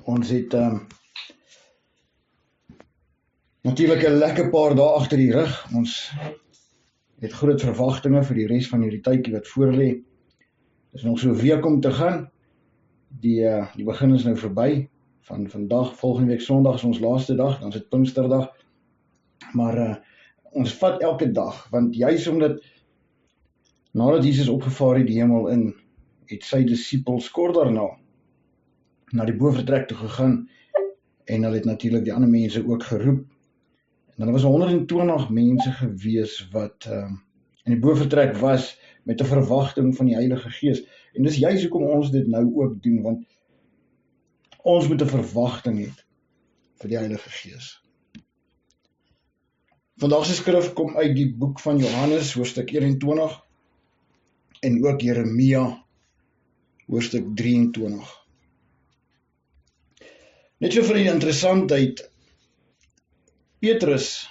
Ons het natuurlijk 'n lekker paar dae agter die rug. Ons het groot verwagtinge vir die res van hierdie tydjie wat voorlê. Dis nog so 'n week om te gaan. Die begin is nou verby. Van vandag, volgende week Sondag is ons laaste dag, dan is dit Pinksterdag. Maar ons vat elke dag, want juis omdat nadat Jesus opgevaar het die hemel in, het sy disippels kort daarna na die bofortrek toe gegaan en hulle het natuurlik die ander mense ook geroep. En dan was 120 mense gewees wat in die bofortrek was met 'n verwagting van die Heilige Gees. En dis juis hoekom ons dit nou ook doen, want ons moet 'n verwagting hê vir die Heilige Gees. Vandag se skrif kom uit die boek van Johannes, hoofstuk 21, en ook Jeremia, hoofstuk 23. Net so vir die interessantheid, Petrus,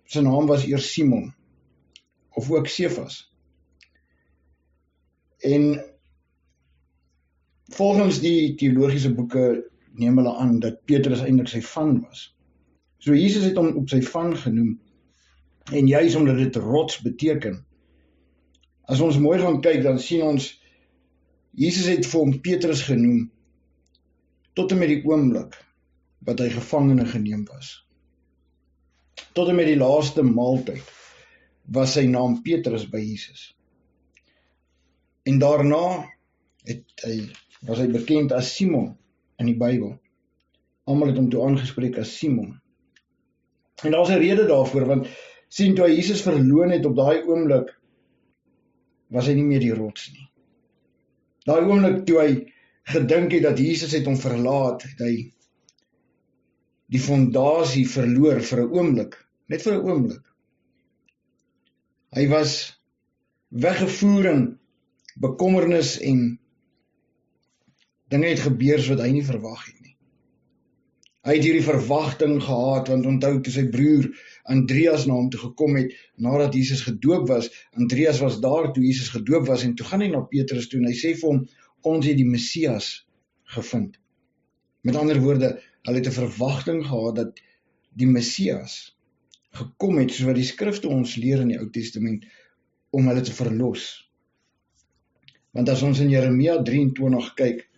sy naam was eers Simon, of ook Sefas. En volgens die teologiese boeke neem hulle aan dat Petrus eintlik sy van was. So Jesus het hom op sy van genoem, en juis omdat dit rots beteken. As ons mooi gaan kyk, dan sien ons, Jesus het vir hom Petrus genoem, tot en met die oomblik wat hy gevangene geneem was. Tot en met die laaste maaltyd was sy naam Petrus by Jesus. En daarna was hy bekend as Simon in die Bybel. Almal het hom toe aangespreek as Simon. En daar is 'n rede daarvoor, want sien, toe hy Jesus verloon het op daai oomblik, was hy nie meer die rots nie. Daai oomblik toe hy gedink het dat Jesus het hom verlaat, het hy die fondasie verloor vir 'n oomblik, net vir 'n oomblik. Hy was weggevoer in bekommernis en dinge het gebeur wat hy nie verwag het nie. Hy het hierdie verwagting gehad, want onthou toe sy broer Andreas na hom toe gekom het, nadat Jesus gedoop was. Andreas was daar toe Jesus gedoop was, en toe gaan hy na Petrus toe, en hy sê vir hom, ons het die Messias gevind. Met ander woorde, hulle het 'n verwagting gehad dat die Messias gekom het, soos wat die skrifte ons leer in die Ou Testament, om hulle te verlos. Want as ons in Jeremia 23 kyk,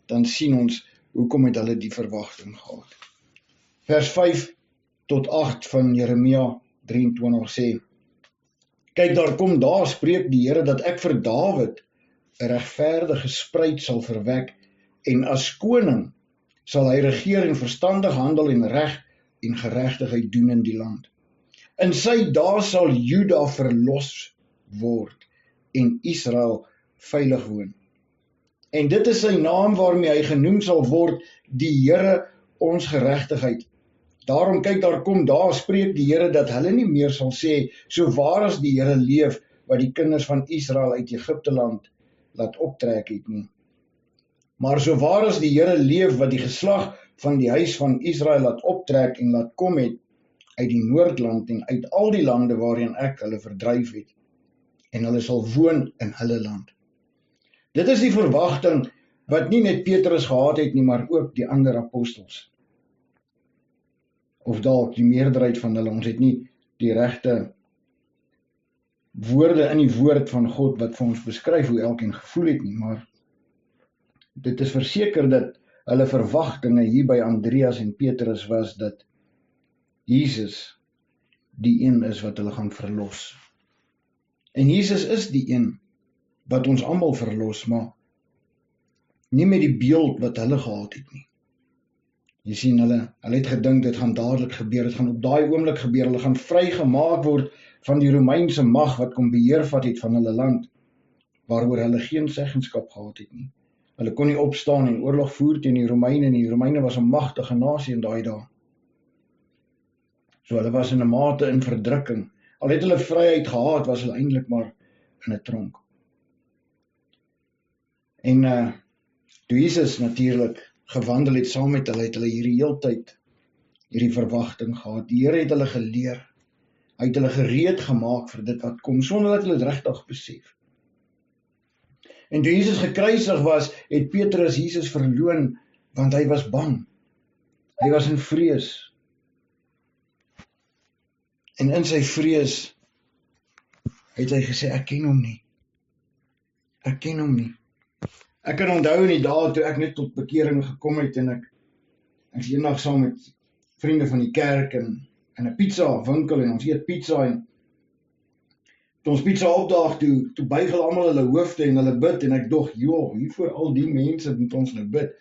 dan sien ons, hoekom het hulle die verwagting gehad. Vers 5 tot 8 van Jeremia 23 sê, kyk, daar spreek die Here, dat ek vir Dawid 'n regverdige spruit sal verwek, en as koning sal hy regeer en verstandig handel en reg en geregtigheid doen in die land. In sy dae sal Juda verlos word en Israel veilig woon. En dit is sy naam waarmee hy genoem sal word, die Here ons geregtigheid. Daarom kyk, daar spreek die Here, dat hulle nie meer sal sê, so waar as die Here leef, wat die kinders van Israel uit Egipte land laat optrek het nie. Maar so waar as die Here leef, wat die geslag van die huis van Israel laat optrek en laat kom het, uit die Noordland en uit al die lande waarin ek hulle verdryf het, en hulle sal woon in hulle land. Dit is die verwagting wat nie net Petrus gehad het nie, maar ook die ander apostels. Of dalk die meerderheid van hulle, ons het nie die regte woorde in die woord van God wat vir ons beskryf hoe elkeen gevoel het nie, maar dit is verseker dat hulle verwagtinge hier by Andreas en Petrus was dat Jesus die een is wat hulle gaan verlos. En Jesus is die een wat ons almal verlos, maar nie met die beeld wat hulle gehad het nie. Jy sien, hulle het gedink dit gaan dadelik gebeur, dit gaan op daai oomblik gebeur, hulle gaan vrygemaak word van die Romeinse mag wat kom beheervat het van hulle land, waaroor hulle geen seggenskap gehad het nie. Hulle kon nie opstaan en oorlog voer teen die Romeine nie. Die Romeine was 'n magtige nasie in daai dae. So hulle was in 'n mate in verdrukking. Al het hulle vryheid gehad, was hulle eintlik maar in 'n tronk. En toe Jesus natuurlik gewandel het saam met hulle, het hulle hierdie heeltyd hierdie verwagting gehad. Die Here het hulle geleer. Hy het hulle gereed gemaak vir dit wat kom, sonder dat hulle dit regtig besef. En toe Jesus gekruisig was, het Petrus Jesus verloon, want hy was bang. Hy was in vrees. En in sy vrees het hy gesê, ek ken hom nie. Ek ken hom nie. Ek kan onthou in die dae toe ek net tot bekering gekom het en ek eendag saam met vriende van die kerk in 'n pizza winkel en ons eet pizza en toe ons pizza opdaag toe buig hulle almal hulle hoofde en hulle bid en ek dog, joh, hier voor al die mense moet ons nou bid.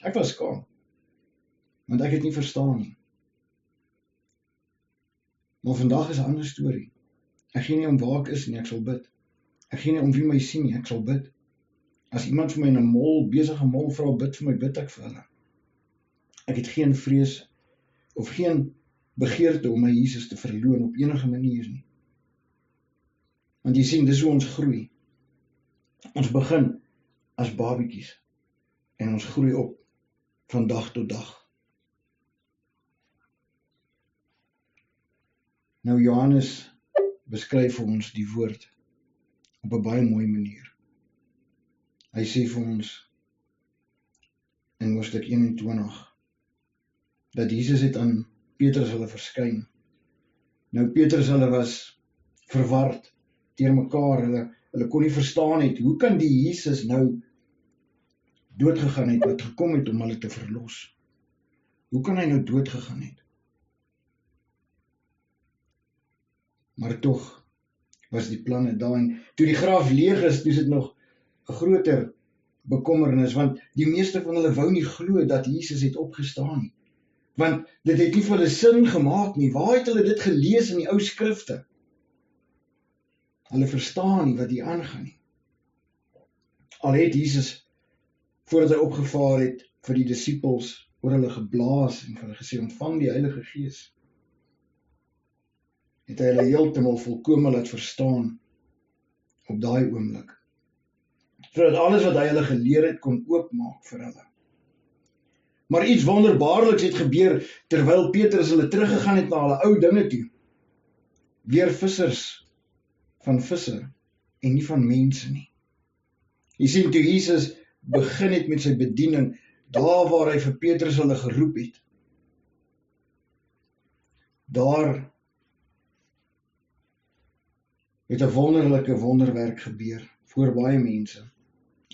Ek was skaam, want ek het nie verstaan nie. Maar vandag is 'n ander storie. Ek gee nie om waar ek is nie, ek sal bid. Ek gee nie om wie my sien nie, ek sal bid. As iemand vir my in 'n mall, besige mall vra, bid vir my, bid ek vir hulle. Ek het geen vrees of geen begeerte om my Jesus te verloon op enige manier nie. Want jy sien, dis hoe ons groei. Ons begin as babietjies en ons groei op van dag tot dag. Nou Johannes beskryf vir ons die woord op 'n baie mooi manier. Hy sê vir ons in hoofstuk 21 dat Jesus het aan Petrus hulle verskyn. Nou Petrus hulle was verward teer mekaar, hulle kon nie verstaan het, hoe kan die Jesus nou doodgegaan het wat gekom het om hulle te verlos? Hoe kan hy nou doodgegaan het? Maar tog was die planne daar en toe die graf leeg is, toe is dit nog 'n groter bekommernis, want die meeste van hulle wou nie glo dat Jesus het opgestaan nie. Want dit het nie vir hulle sin gemaak nie. Waar het hulle dit gelees in die ou skrifte? Hulle verstaan nie wat hier aangaan nie. Al het Jesus, voordat hy opgevaar het, vir die disippels oor hulle geblaas en vir hulle gesê, ontvang die Heilige Gees, het hy hulle heeltemal volkome laat verstaan op daai oomblik. Sodat alles wat hy hulle geleer het, kon oopmaak vir hulle. Maar iets wonderbaarliks het gebeur, terwyl Petrus hulle teruggegaan het na hulle ou dinge toe. Weer vissers van visse en nie van mense nie. Jy sien, toe Jesus begin het met sy bediening, daar waar hy vir Petrus hulle geroep het, daar het 'n wonderlike wonderwerk gebeur voor baie mense.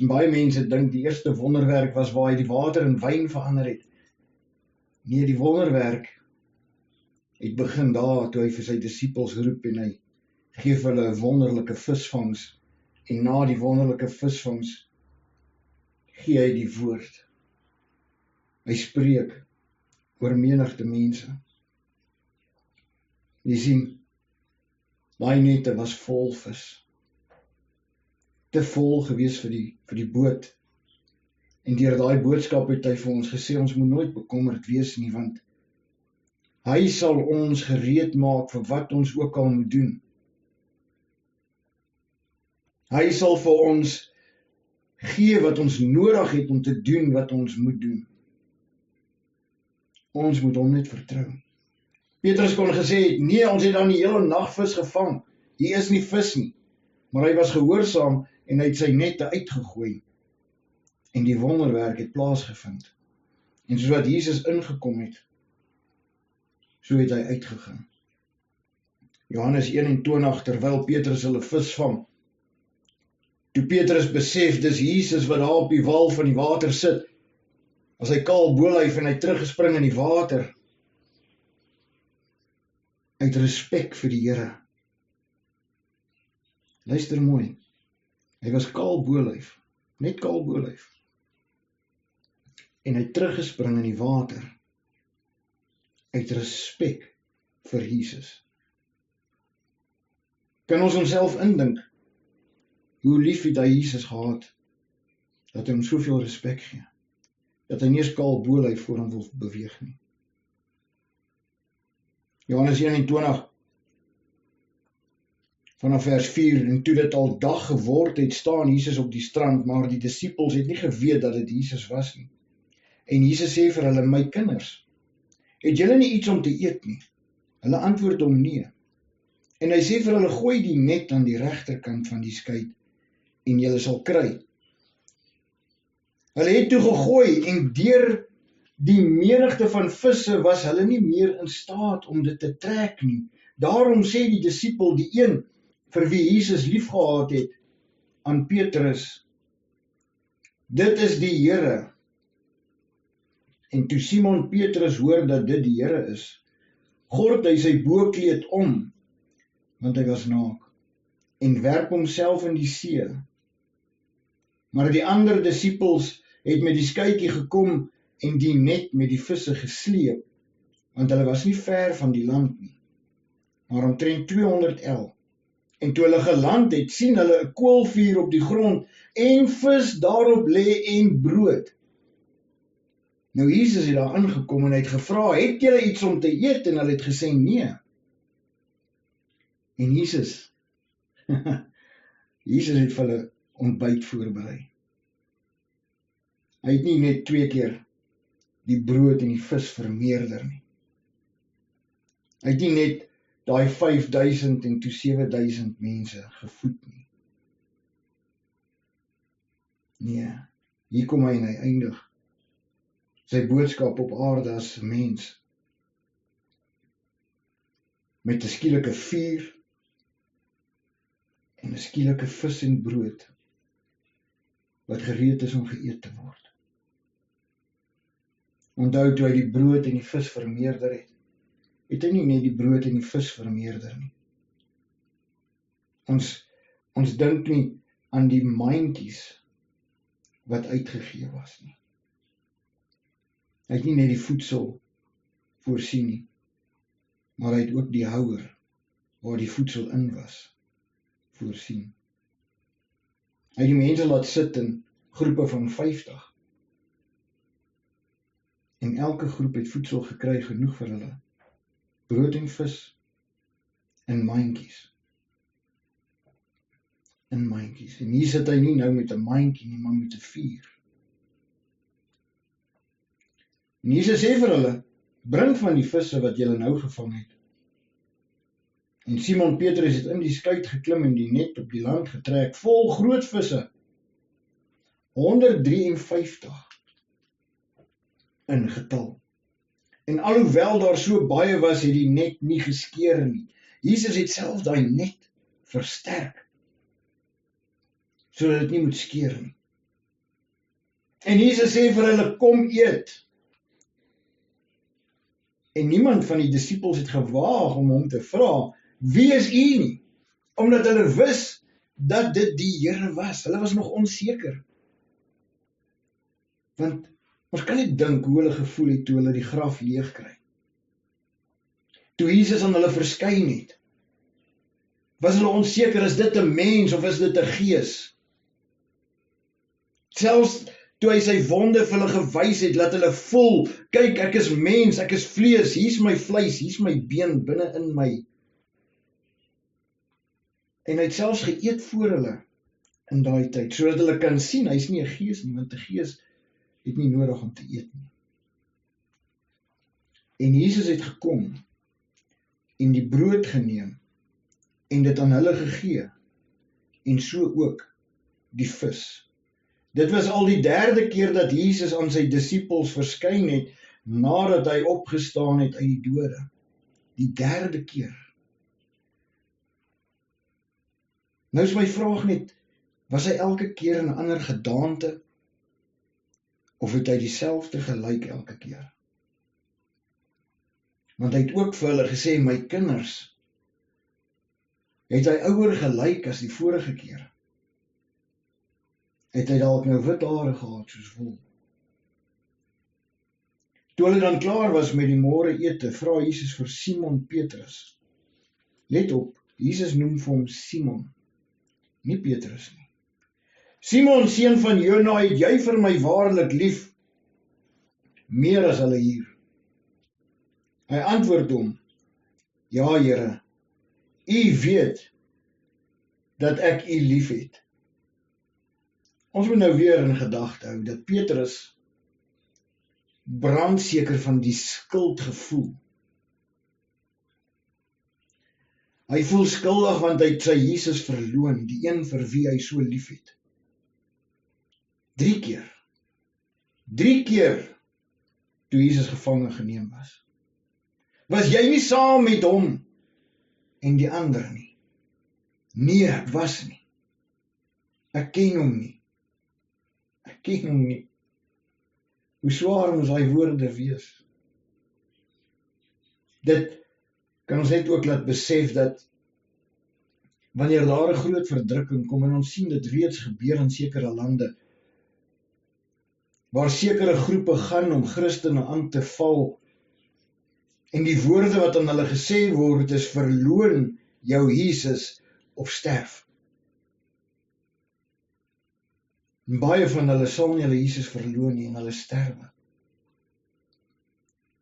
En baie mense dink die eerste wonderwerk was waar hy die water in wyn verander het. Nee, die wonderwerk het begin daar toe hy vir sy disippels roep en hy gee vir hulle 'n wonderlike visvangs en na die wonderlike visvangs gee hy die woord. Hy spreek oor menigte mense. Jy sien, daai nette was vol vis. Te vol gewees vir die boot. En deur daai boodskap het hy vir ons gesê, ons moet nooit bekommerd wees nie, want hy sal ons gereed maak vir wat ons ook al moet doen. Hy sal vir ons gee wat ons nodig het om te doen wat ons moet doen. Ons moet hom net vertrou. Petrus kon gesê het, nee, ons het dan die hele nag vis gevang. Hier is nie vis nie. Maar hy was gehoorsaam en hy het sy nette uitgegooi. En die wonderwerk het plaasgevind. En soos wat Jesus ingekom het, so het hy uitgegaan. Johannes 21, terwyl Petrus hulle vis vang. Toe Petrus besef, dis Jesus wat daar op die wal van die water sit, as hy kaal bolyf en hy teruggespring in die water, uit respek vir die Here. Luister mooi, hy was kaal bolyf, net kaal bolyf, en hy teruggespring in die water, uit respek vir Jesus. Kan ons onsself indink, hoe lief het hy Jesus gehad, dat hy hom soveel respek gee, dat hy nie eens kaal bolyf voor hom wil beweeg nie. Johannes 21, vanaf vers 4, en toe dit al dag geword het, staan Jesus op die strand, maar die disippels het nie geweet dat dit Jesus was nie. En Jesus sê vir hulle, my kinders, het julle nie iets om te eet nie? Hulle antwoord hom nee. En hy sê vir hulle, gooi die net aan die regterkant van die skei, en julle sal kry. Hulle het toe gegooi, en deur Die menigte van visse was hulle nie meer in staat om dit te trek nie. Daarom sê die disipel, die een vir wie Jesus liefgehad het, aan Petrus, dit is die Here. En toe Simon Petrus hoor dat dit die Here is, gord hy sy boekleed om, want hy was naak, en werp homself in die see. Maar die ander disipels het met die skuitjie gekom en die net met die visse gesleep, want hulle was nie ver van die land nie, maar omtrent 200 el. En toe hulle geland het, sien hulle 'n koolvuur op die grond en vis daarop lê en brood. Nou Jesus het daar aangekom en hy het gevra, het julle iets om te eet? En hulle het gesê nee. En Jesus het vir hulle ontbyt voorberei. Hy het nie net 2 keer die brood en die vis vermeerder nie. Hy het nie net daai 5000 en toe 7000 mense gevoed nie. Nee, hier kom hy en hy eindig sy boodskap op aarde as mens met 'n skielike vuur en 'n skielike vis en brood wat gereed is om geëet te word. Onthou, toe hy die brood en die vis vermeerder het hy nie net die brood en die vis vermeerder nie. Ons dink nie aan die mandjies wat uitgegee was nie. Hy het nie net die voedsel voorsien nie, maar hy het ook die houer waar die voedsel in was, voorsien. Hy het die mense laat sit in groepe van 50. En elke groep het voedsel gekry genoeg vir hulle. Brood en vis in mandjies. En hier sit hy nie nou met 'n mandjie nie, maar met 'n vuur. En Jesus sê vir hulle, bring van die visse wat julle nou gevang het. En Simon Petrus het in die skuit geklim en die net op die land getrek, vol groot visse. 153 in getal. En alhoewel daar so baie was, het die net nie geskeur nie. Jesus het self daai net versterk, sodat dit nie moet skeur nie. En Jesus sê vir hulle, kom eet. En niemand van die disipels het gewaag om hom te vra, wie is u nie? Omdat hulle wis dat dit die Here was. Hulle was nog onseker. Want ons kan nie dink hoe hulle gevoel het toe hulle die graf leeg kry. Toe Jesus aan hulle verskyn het, was hulle onseker, is dit 'n mens of is dit 'n gees? Selfs toe hy sy wonde vir hulle gewys het, laat hulle voel, kyk, ek is mens, ek is vlees, hier's my vleis, hier's my been binne in my. En hy het selfs geëet voor hulle in daai tyd, sodat hulle kan sien, hy's nie 'n gees nie, want 'n gees het nie nodig om te eet nie. En Jesus het gekom en die brood geneem en dit aan hulle gegee en so ook die vis. Dit was al die 3de keer dat Jesus aan sy disipels verskyn het nadat hy opgestaan het uit die dode. Die 3de keer. Nou is my vraag net, was hy elke keer in 'n ander gedaante of het hy dieselfde gelyk elke keer? Want hy het ook vir hulle gesê, my kinders, het hy ouer gelyk as die vorige keer? Het hy dalk nou wit hare gehad soos wol? Toe hulle dan klaar was met die môre ete, vra Jesus vir Simon Petrus. Let op, Jesus noem vir hom Simon, nie Petrus nie. Simon, seun van Jona, het jy vir my waarlik lief, meer as hulle hier? Hy antwoord hom, ja Here, u weet dat ek u lief het. Ons moet nou weer in gedagte hou dat Petrus brandseker van die skuldgevoel. Hy voel skuldig want hy het sy Jesus verloon, die een vir wie hy so lief het. 3 keer toe Jesus gevange geneem was? Was jy nie saam met hom en die ander nie? Nee, ek was nie. Ek ken hom nie. Ek ken hom nie. Hoe swaar moes hy woorde wees? Dit kan ons net ook laat besef dat wanneer daar 'n groot verdrukking kom, en ons sien dit reeds gebeur in sekere lande, waar sekere groepe gaan om Christene aan te val, en die woorde wat aan hulle gesê word is, verloon jou Jesus of sterf. En baie van hulle sal nie hulle Jesus verloon nie, en hulle sterwe.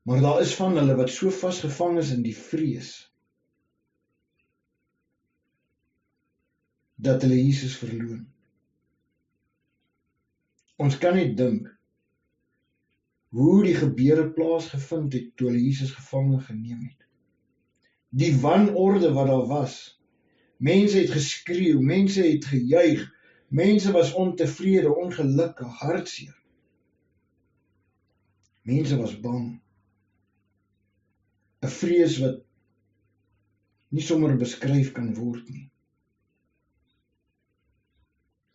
Maar daar is van hulle wat so vasgevang is in die vrees, dat hulle Jesus verloon. Ons kan nie dink hoe die gebeure plaasgevind het toe hulle Jesus gevange geneem het. Die wanorde wat daar was, mense het geskreeu, mense het gejuig, mense was ontevrede, ongelukkig, hartseer. Mense was bang. 'n vrees wat nie sommer beskryf kan word nie.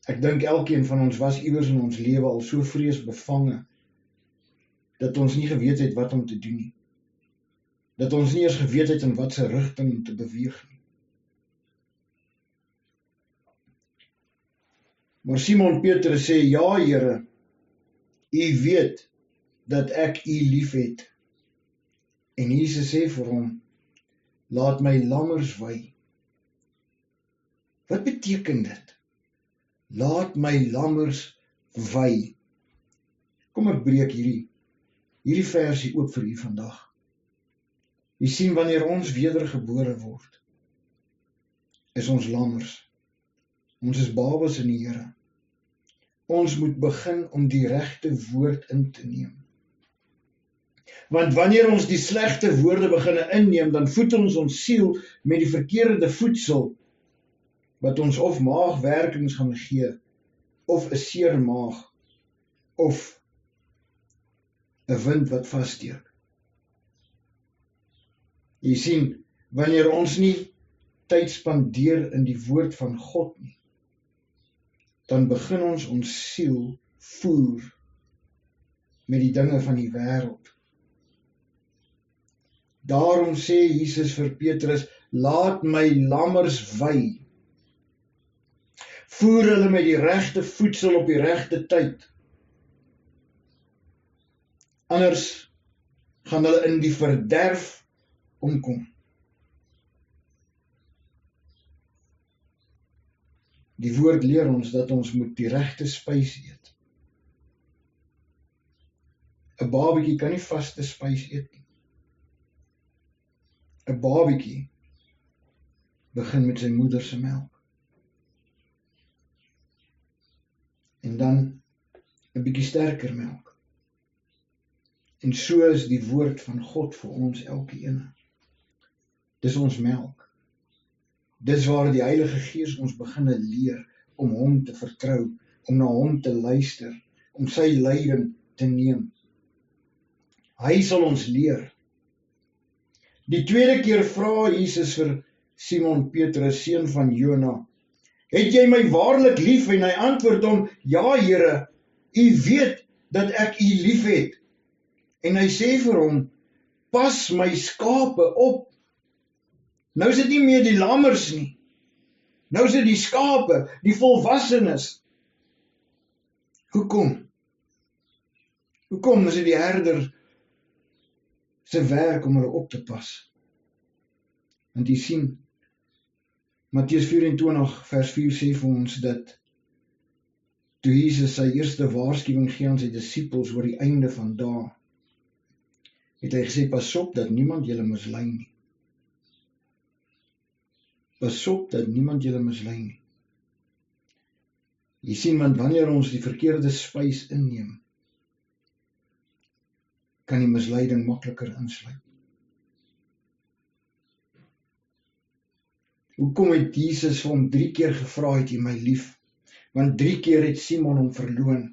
Ek dink elkeen van ons was iewers in ons lewe al so vreesbevange, dat ons nie geweet het wat om te doen nie. Dat ons nie eens geweet het in watse rigting om te beweeg nie. Maar Simon Petrus sê, ja Here, U weet dat ek U lief het. En Jesus sê vir hom, laat my lammers wy. Wat beteken dit? Laat my lammers wy. Kom ek breek hierdie versie oop vir u vandag. U sien, wanneer ons wedergebore word, is ons lammers. Ons is babas in die Here. Ons moet begin om die regte woord in te neem. Want wanneer ons die slegte woorde begin inneem, dan voed ons siel met die verkeerde voedsel, wat ons of maagwerkings gaan gee, of 'n seer maag, of 'n wind wat vassteek. Jy sien, wanneer ons nie tyd spandeer in die woord van God nie, dan begin ons siel voer met die dinge van die wêreld. Daarom sê Jesus vir Petrus, laat my lammers wy. Voer hulle met die regte voedsel op die regte tyd. Anders gaan hulle in die verderf omkom. Die woord leer ons dat ons moet die regte spys eet. 'n babatjie kan nie vaste spys eet nie. 'n babatjie begin met sy moeder se melk. En dan 'n bietjie sterker melk. En so is die woord van God vir ons elkeen. Dis ons melk. Dis waar die Heilige Gees ons beginne leer om hom te vertrou, om na hom te luister, om sy leiding te neem. Hy sal ons leer. Die tweede keer vra Jesus vir Simon Petrus, seun van Jona, het jy my waarlik lief? En hy antwoord hom, ja Here, U weet dat ek U lief het. En hy sê vir hom, pas my skape op. Nou is dit nie meer die lammers nie. Nou is dit die skape, die volwassenes. Hoekom? Hoekom is dit die herder se werk om hulle op te pas? Want jy sien, Matteus 24 vers 4 sê vir ons dat toe Jesus sy eerste waarskuwing gee aan sy disippels oor die einde van dae, het hy gesê, pas op dat niemand julle mislei nie. Pas op dat niemand julle mislei nie. Jy sien, want wanneer ons die verkeerde spys inneem, kan die misleiding makliker insluit. Hoekom het Jesus vir hom 3 keer gevra, het jy my lief? Want 3 keer het Simon hom verloon.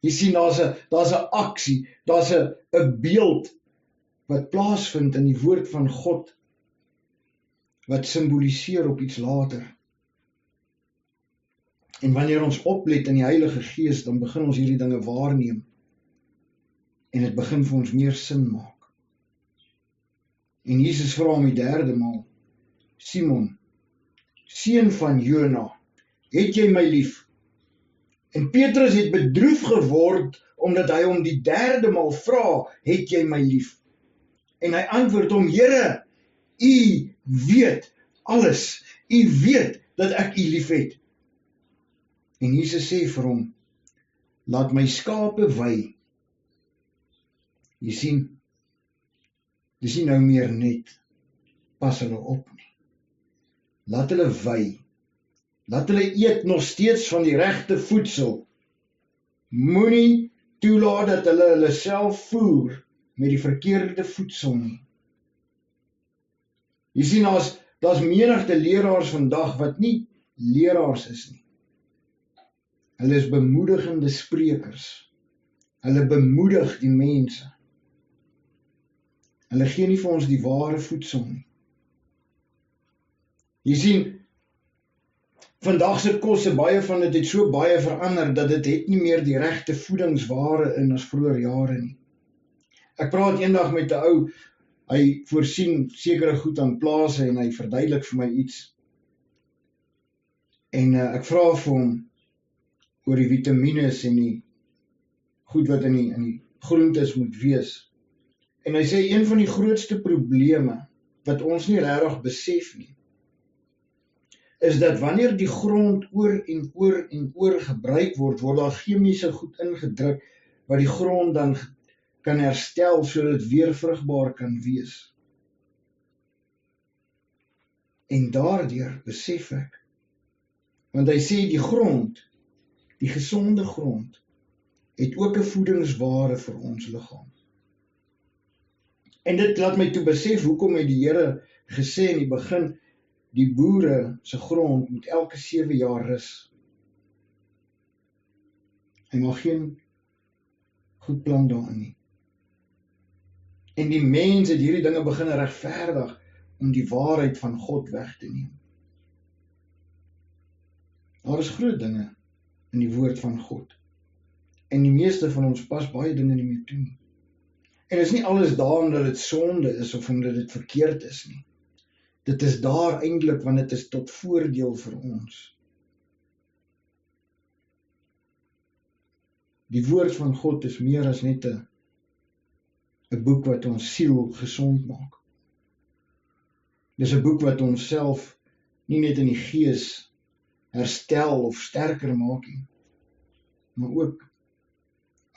Jy sien, daar's 'n aksie, daar's 'n beeld wat plaasvind in die woord van God, wat simboliseer op iets later. En wanneer ons oplet in die Heilige Gees, dan begin ons hierdie dinge waarneem, en dit begin vir ons meer sin maak. En Jesus vra hom die derde maal, Simon, seun van Jona, het jy my lief? En Petrus het bedroef geword, omdat hy hom die derde maal vra, het jy my lief? En hy antwoord hom, Here, U weet alles, U weet dat ek U lief het. En Jesus sê vir hom, laat my skape wei. Jy sien, dis nie nou meer net, pas hulle op nie. Laat hulle wei. Laat hulle eet nog steeds van die regte voedsel. Moenie toelaat dat hulle self voer met die verkeerde voedsel nie. Jy sien, daar's menigte leraars vandag wat nie leraars is nie. Hulle is bemoedigende sprekers. Hulle bemoedig die mense. Hulle gee nie vir ons die ware voedsel nie. Jy sien, vandag se kosse, baie van dit het so baie verander, dat dit het nie meer die regte voedingsware in as vroeër jare nie. Ek praat eendag met 'n ou, hy voorsien sekere goed aan plase, en hy verduidelik vir my iets. En ek vra vir hom, oor die vitamines en die goed wat in die groentes moet wees. En hy sê, een van die grootste probleme, wat ons nie regtig besef nie, is dat wanneer die grond oor en oor en oor gebruik word, word daar chemiese goed ingedruk, wat die grond dan kan herstel, sodat dit weer vrugbaar kan wees. En daardeur besef ek, want hy sê die grond, die gesonde grond, het ook 'n voedingsware vir ons liggaam. En dit laat my toe besef, hoekom het die Here gesê in die begin, die boere se grond moet elke 7 jaar rus. Hy mag geen goed plant daarin nie. En die mens het hierdie dinge begin regverdig, om die waarheid van God weg te neem. Daar is groot dinge in die woord van God. En die meeste van ons pas baie dinge nie meer toe nie. En is nie alles daar omdat dit sonde is, of omdat dit verkeerd is nie. Dit is daar eintlik, want dit is tot voordeel vir ons. Die woord van God is meer as net 'n boek wat ons siel gesond maak. Dis 'n boek wat ons self nie net in die gees herstel of sterker maak nie, maar ook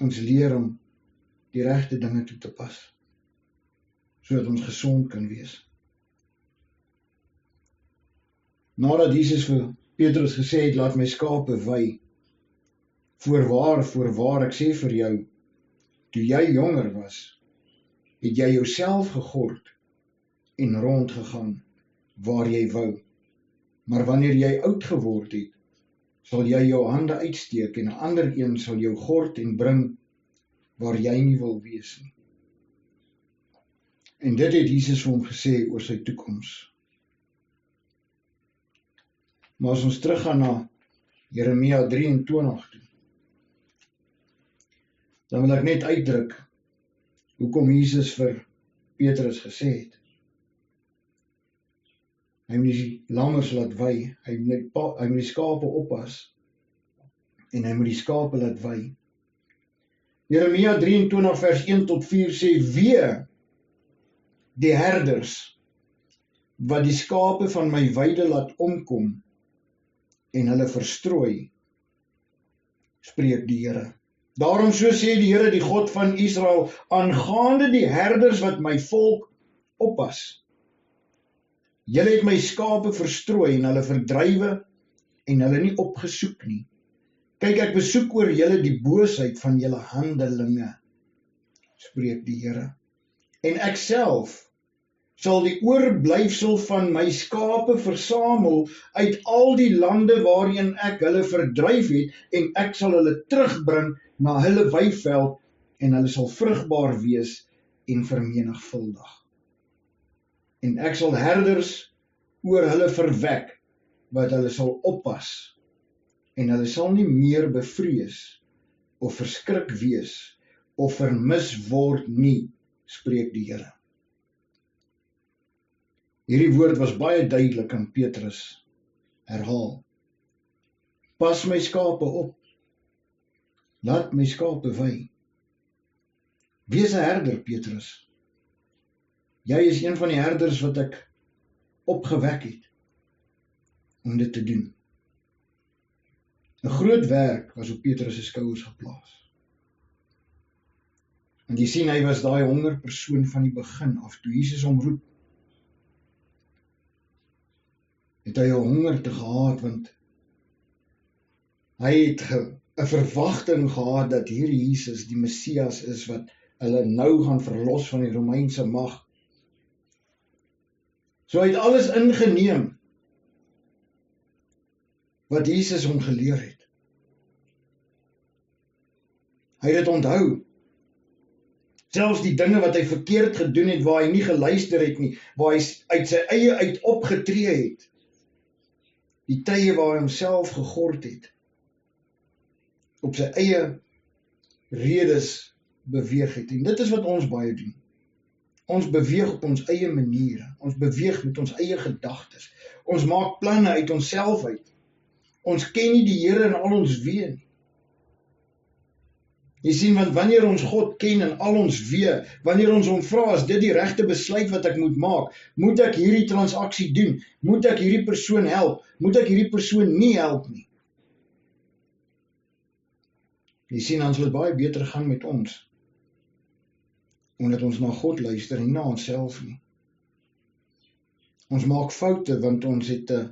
ons leer om die regte dinge toe te pas, sodat ons gesond kan wees. Nadat Jesus vir Petrus gesê het, laat my skape wei, voorwaar, ek sê vir jou, toe jy jonger was, het jy jouself gegord en rondgegaan waar jy wou. Maar wanneer jy oud geword het, sal jy jou hande uitsteek en 'n ander een sal jou gord en bring waar jy nie wil wees nie. En dit het Jesus vir hom gesê oor sy toekoms. Maar as ons teruggaan na Jeremia 23 toe, dan wil ek net uitdruk hoekom Jesus vir Petrus gesê het. Hy moet die lammers laat wei, hy moet die skape oppas, en hy moet die skape laat wei. Jeremia 23 vers 1 tot 4 sê, wee die herders, wat die skape van my weide laat omkom, en hulle verstrooi, spreek die Here. Daarom so sê die Here, die God van Israel, aangaande die herders wat my volk oppas. Julle het my skape verstrooi en hulle verdrywe en hulle nie opgesoek nie. Kyk, ek besoek oor julle die boosheid van julle handelinge, spreek die Here. En ek self sal die oorblyfsel van my skape versamel uit al die lande waarheen ek hulle verdryf het, en ek sal hulle terugbring na hulle weiveld, en hulle sal vrugbaar wees en vermenigvuldig. En ek sal herders oor hulle verwek, wat hulle sal oppas, en hulle sal nie meer bevrees, of verskrik wees, of vermis word nie, spreek die Here. Hierdie woord was baie duidelik aan Petrus herhaal. Pas my skape op, laat my skape wei. Wees 'n herder, Petrus. Jy is een van die herders wat ek opgewek het om dit te doen. 'n Groot werk was op Petrus se skouers geplaas. En jy sien, hy was daai hongerpersoon van die begin af, toe Jesus hom roep. Het hy 'n honger te gehad, want hy het 'n verwagting gehad dat hierdie Jesus die Messias is wat hulle nou gaan verlos van die Romeinse mag. So hy het alles ingeneem wat Jesus hom geleer het. Hy het dit onthou. Selfs die dinge wat hy verkeerd gedoen het, waar hy nie geluister het nie, waar hy uit sy eie uit opgetree het. Die tye waar hy homself gegord het, op sy eie redes beweeg het. En dit is wat ons baie doen. Ons beweeg op ons eie maniere. Ons beweeg met ons eie gedagtes. Ons maak planne uit onsself uit. Ons ken nie die Here in al ons wee nie. Jy sien, want wanneer ons God ken in al ons wee, wanneer ons hom vra, is dit die regte besluit wat ek moet maak? Moet ek hierdie transaksie doen? Moet ek hierdie persoon help? Moet ek hierdie persoon nie help nie? Jy sien, dan sal dit baie beter gaan met ons, omdat ons na God luister en nie na onsself nie. Ons maak foute, want ons het 'n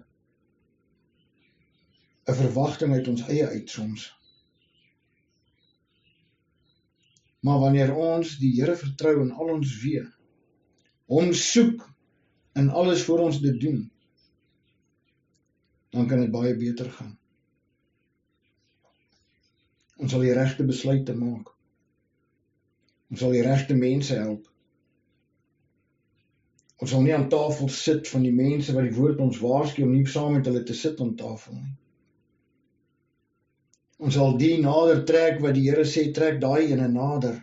verwagting uit ons eie uit soms. Maar wanneer ons die Here vertrou in al ons wee, hom soek in alles voor ons dit doen, dan kan dit baie beter gaan. Ons sal die regte besluite maak. Ons sal die regte mense help. Ons sal nie aan tafel sit van die mense wat die woord ons waarsku om nie saam met hulle te sit aan tafel nie. Ons sal die nader trek wat die Here sê, trek daai ene nader.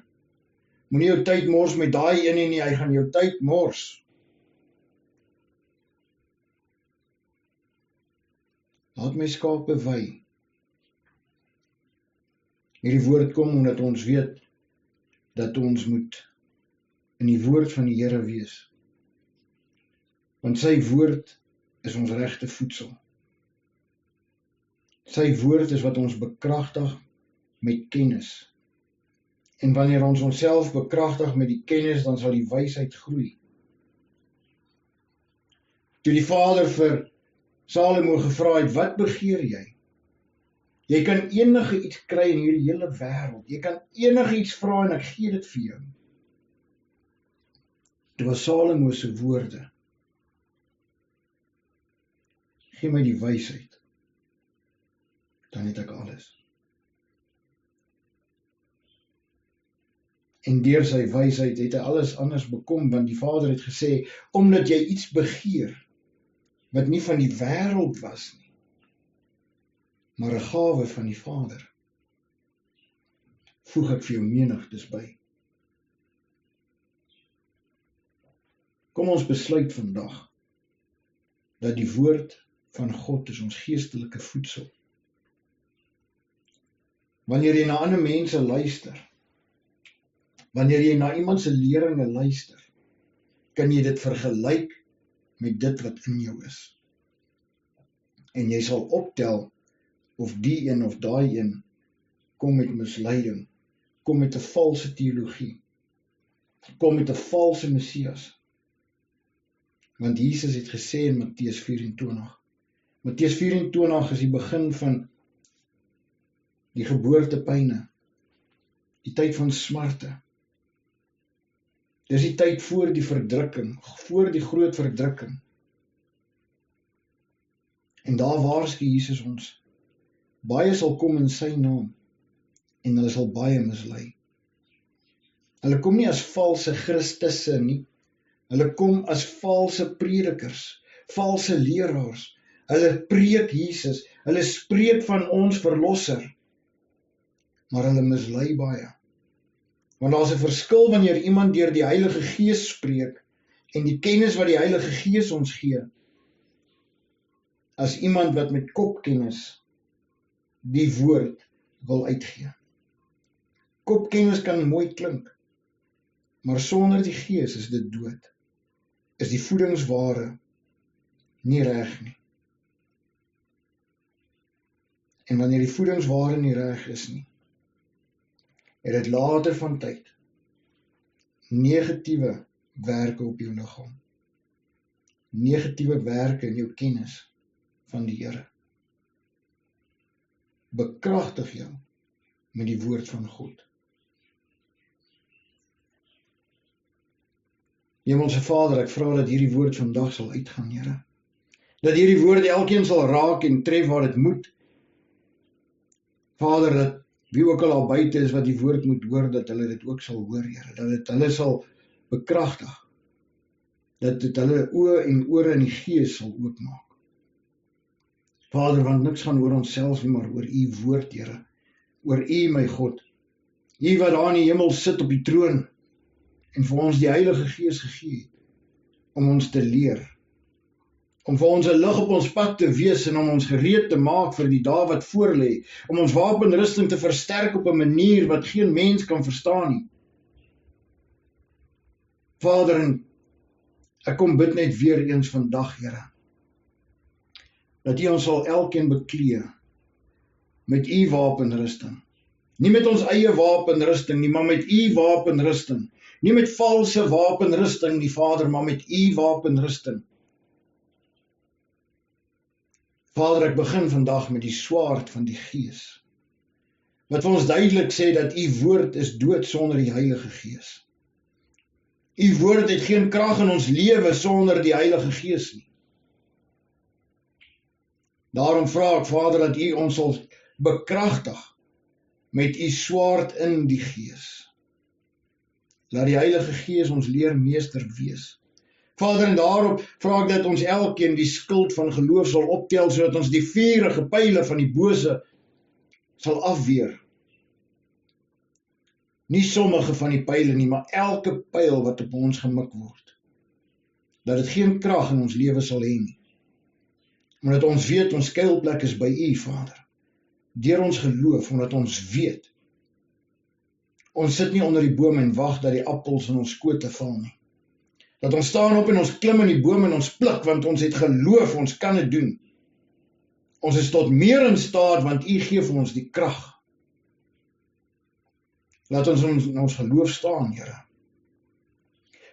Moenie jou tyd mors met daai ene nie, hy gaan jou tyd mors. Laat my skape wei. Hierdie woord kom omdat ons weet dat ons moet in die woord van die Here wees. Want sy woord is ons regte voedsel. Sy woord is wat ons bekragtig met kennis. En wanneer ons onsself bekragtig met die kennis, dan sal die wysheid groei. Toe die Vader vir Salomo gevra het, wat begeer jy? Jy kan enige iets kry in hierdie hele wêreld. Jy kan enige iets vra en ek gee dit vir jou. Dit was Salomo se woorde. Gee my die wysheid, dan het ek alles. En deur sy wysheid het hy alles anders bekom, want die Vader het gesê, omdat jy iets begeer, wat nie van die wêreld was nie, maar 'n gawe van die Vader, voeg ek vir jou menigtes by. Kom ons besluit vandag, dat die woord van God is ons geestelike voedsel. Wanneer jy na ander mense luister, wanneer jy na iemand se leringe luister, kan jy dit vergelyk met dit wat in jou is. En jy sal optel of die een of daai een kom met misleiding, kom met 'n valse teologie, kom met 'n valse Messias. Want Jesus het gesê in Matteus 24. Matteus 24 is die begin van die geboortepyne, die tyd van smarte. Dis die tyd voor die verdrukking, voor die groot verdrukking. En daar waarsku Jesus ons, baie sal kom in sy naam, en hulle sal baie mislei. Hulle kom nie as valse Christusse nie, hulle kom as valse predikers, valse leraars. Hulle preek Jesus, hulle spreek van ons verlosser, maar hulle mislei baie. Want daar is 'n verskil wanneer iemand deur die Heilige Gees spreek en die kennis wat die Heilige Gees ons gee, as iemand wat met kopkennis die woord wil uitgee. Kopkennis kan mooi klink, maar sonder die Gees is dit dood. Is die voedingsware nie reg nie. En wanneer die voedingsware nie reg is nie, het dit later van tyd negatiewe werke op jou liggaam. Negatiewe werke in jou kennis van die Here. Bekragtig jou met die woord van God. Hemelse Vader, ek vra dat hierdie woord vandag sal uitgaan, Here. Dat hierdie woord elkeen sal raak en tref waar dit moet. Vader, dat wie ook al daar buite is wat die woord moet hoor, dat hulle dit ook sal hoor, Here. Dat dit hulle sal bekragtig. Dat dit hulle oë en ore in die Gees sal oopmaak. Vader, want niks gaan oor onsself nie, maar oor U woord, Here. Oor U, my God. U wat daar in die hemel sit op die troon en vir ons die Heilige Gees gegee het om ons te leer. Om vir ons 'n lig op ons pad te wees en om ons gereed te maak vir die dae wat voorlê. Om ons wapenrusting te versterk op 'n manier wat geen mens kan verstaan nie. Vader, en ek kom bid net weer eens vandag, Here, dat U ons sal elkeen beklee met U wapenrusting. Nie met ons eie wapenrusting nie, maar met U wapenrusting. Nie met valse wapenrusting nie, Vader, maar met U wapenrusting. Vader, ek begin vandag met die swaard van die Gees, wat vir ons duidelik sê dat U woord is dood sonder die Heilige Gees. U woord het geen krag in ons lewe sonder die Heilige Gees nie. Daarom vra ek, Vader, dat U ons sal bekragtig met U swaard in die Gees. Laat die Heilige Gees ons leermeester wees. Vader, en daarop vra ek dat ons elkeen die skild van geloof sal optel, sodat ons die vuurige pyle van die bose sal afweer. Nie sommige van die pyle nie, maar elke pyl wat op ons gemik word. Dat dit geen krag in ons lewe sal hê nie. Omdat ons weet, ons skuilplek is by U, Vader. Deur ons geloof, omdat ons weet. Ons sit nie onder die boom en wag dat die appels in ons skote val nie. Dat ons staan op en ons klim in die boom en ons pluk, want ons het geloof, ons kan dit doen. Ons is tot meer in staat, want U gee vir ons die krag. Laat ons in ons geloof staan, Here.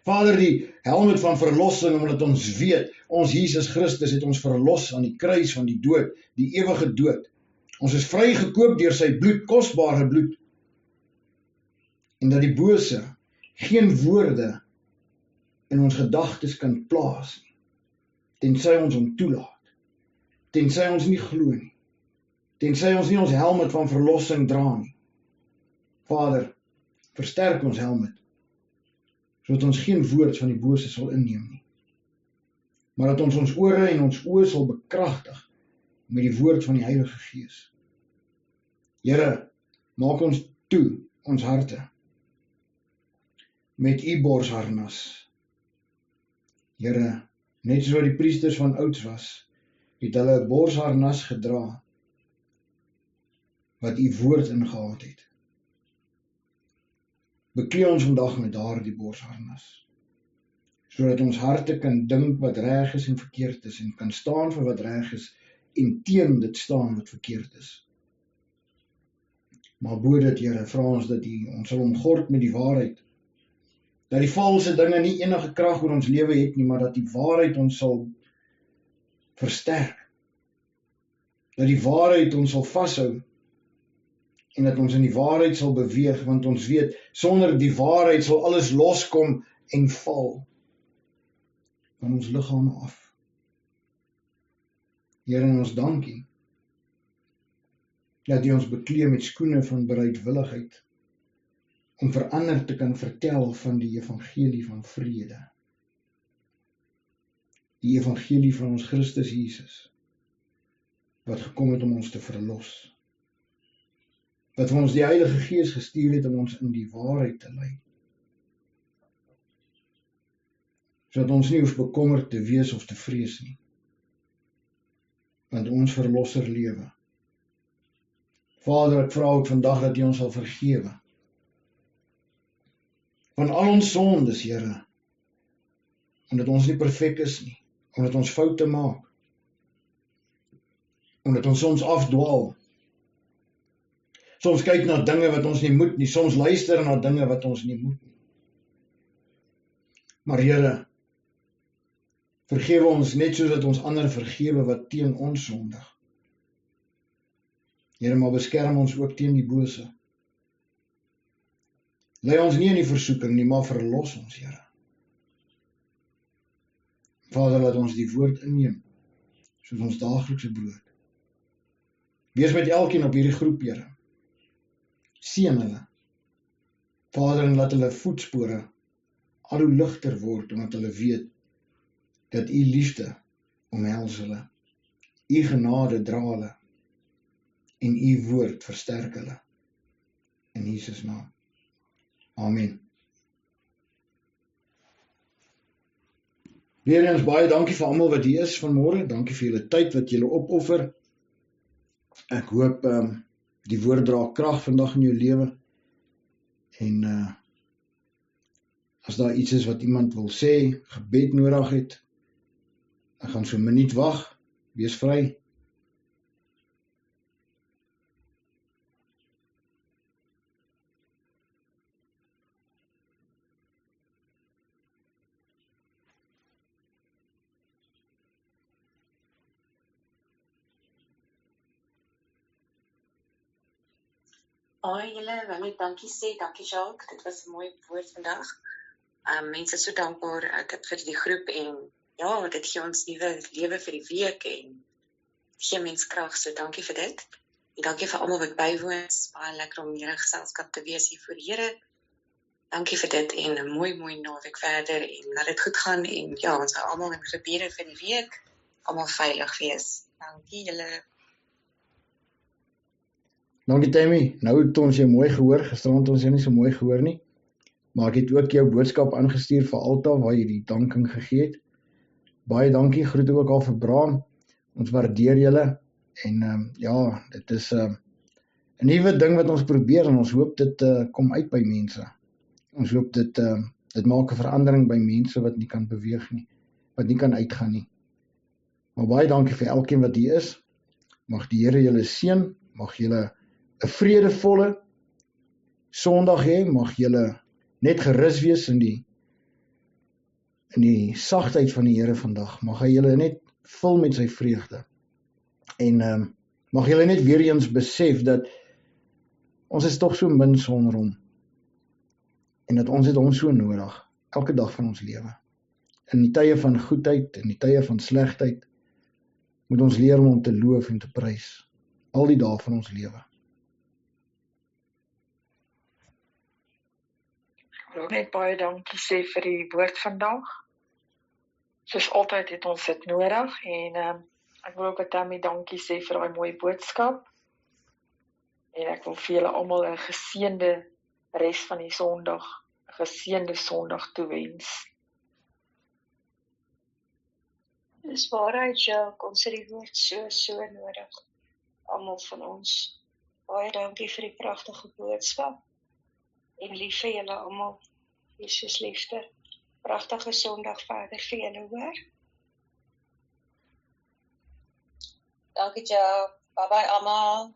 Vader, die helmet van verlossing, omdat ons weet, ons Jesus Christus het ons verlos aan die kruis van die dood, die ewige dood. Ons is vrygekoop deur sy bloed, kosbare bloed. En dat die bose geen woorde in ons gedagtes kan plaas nie, tensy ons hom toelaat, tensy ons nie glo nie, tensy ons nie ons helmet van verlossing dra nie. Vader, versterk ons helmet, sodat ons geen woord van die bose sal inneem nie, maar dat ons ore en ons oë sal bekragtig met die woord van die Heilige Gees. Here, maak ons toe, ons harte, met U borsharnas. Here, net soos die priesters van ouds was, het hulle 'n borsharnas gedra, wat U woord ingehaat het. Beklee ons vandag met daardie borsharnas, sodat ons harte kan dink wat reg is en verkeerd is, en kan staan vir wat reg is, en teen dit staan wat verkeerd is. Maar bo dit, Here, vra ons dat U ons sal omgord met die waarheid, dat die valse dinge nie enige krag oor ons lewe het nie, maar dat die waarheid ons sal versterk, dat die waarheid ons sal vashou, en dat ons in die waarheid sal beweeg, want ons weet, sonder die waarheid sal alles loskom, en val van ons liggame af. Here, en ons dankie dat U ons beklee met skoene van bereidwilligheid om vir ander te kan vertel van die evangelie van vrede. Die evangelie van ons Christus Jesus, wat gekom het om ons te verlos. Wat vir ons die Heilige Gees gestuur het om ons in die waarheid te lei. Sodat ons nie hoef bekommerd te wees of te vrees nie. Want ons verlosser lewe. Vader, ek vra ook vandag dat U ons sal vergewe. Van al ons sondes, Here, omdat ons nie perfek is nie, omdat ons foute maak, omdat ons soms afdwaal, soms kyk na dinge wat ons nie moet nie, soms luister na dinge wat ons nie moet nie. Maar Here, vergewe ons net soos dat ons ander vergewe wat teen ons sondig. Here, maar beskerm ons ook teen die bose. Lei ons nie in die versoeking nie, maar verlos ons, Here. Vader, laat ons die woord inneem, soos ons daaglikse brood. Wees met elkeen op hierdie groep, Here. Seën hulle. Vader, en laat hulle voetspore al hoe ligter word, omdat hulle weet dat U liefde omhels hulle, U genade dra hulle, en U woord versterk hulle. In Jesus naam. Amen. Weereens baie dankie vir almal wat hier is vanmôre. Dankie vir julle tyd wat julle opoffer. Ek hoop die woord dra krag vandag in jou lewe. En as daar iets is wat iemand wil sê, gebed nodig het, ek gaan so 'n minuut wag. Wees vry. Julle wil net dankie sê, dankie Jacques, dit was 'n mooi woord vandag. Mense is so dankbaar, ek het vir die groep en ja, dit gee ons nuwe lewe vir die week en gee mens krag, so dankie vir dit. En dankie vir almal wat bywoon, baie lekker om julle geselskap te wees hier voor die Here. Dankie vir dit en 'n mooi naweek verder en laat dit goed gaan en ja, ons hou almal in gebede vir die week, almal veilig wees. Dankie julle. Dankie Tammy, nou het ons jou mooi gehoor, gisterand ons jou nie so mooi gehoor nie, maar ek het ook jou boodskap aangestuur vir Alta, waar jy die danking gegee het. Baie dankie, groete ook al vir Bram, ons waardeer julle, en ja, dit is 'n nuwe ding wat ons probeer, en ons hoop dit kom uit by mense. Ons hoop dit maak 'n verandering by mense wat nie kan beweeg nie, wat nie kan uitgaan nie. Maar baie dankie vir elkeen wat hier is, mag die Here julle seën, mag julle 'n vredevolle Sondag hê, mag julle net gerus wees in die sagtheid van die Here vandag. Mag hy julle net vul met sy vreugde. En mag julle net weer eens besef dat ons is tog so min sonder hom. En dat ons het hom so nodig, elke dag van ons lewe. In die tye van goedheid, in die tye van slegheid, moet ons leer om hom te loof en te prys. Al die dae van ons lewe. Ek wil net baie dankie sê vir die woord vandag. Soos altyd het ons dit nodig en ek wil ook aan Tammy dankie sê vir daai mooi boodskap. En ek wil vir julle almal 'n geseënde res van die Sondag, 'n geseënde Sondag toewens. Dis waarheid, Jacques, ons het die woord so nodig. Almal van ons. Baie dankie vir die pragtige boodskap. En lief vir julle almal. Jesus liefde. Pragtige Sondag verder vir julle, hoor. Dankie Jacques. Bye bye almal.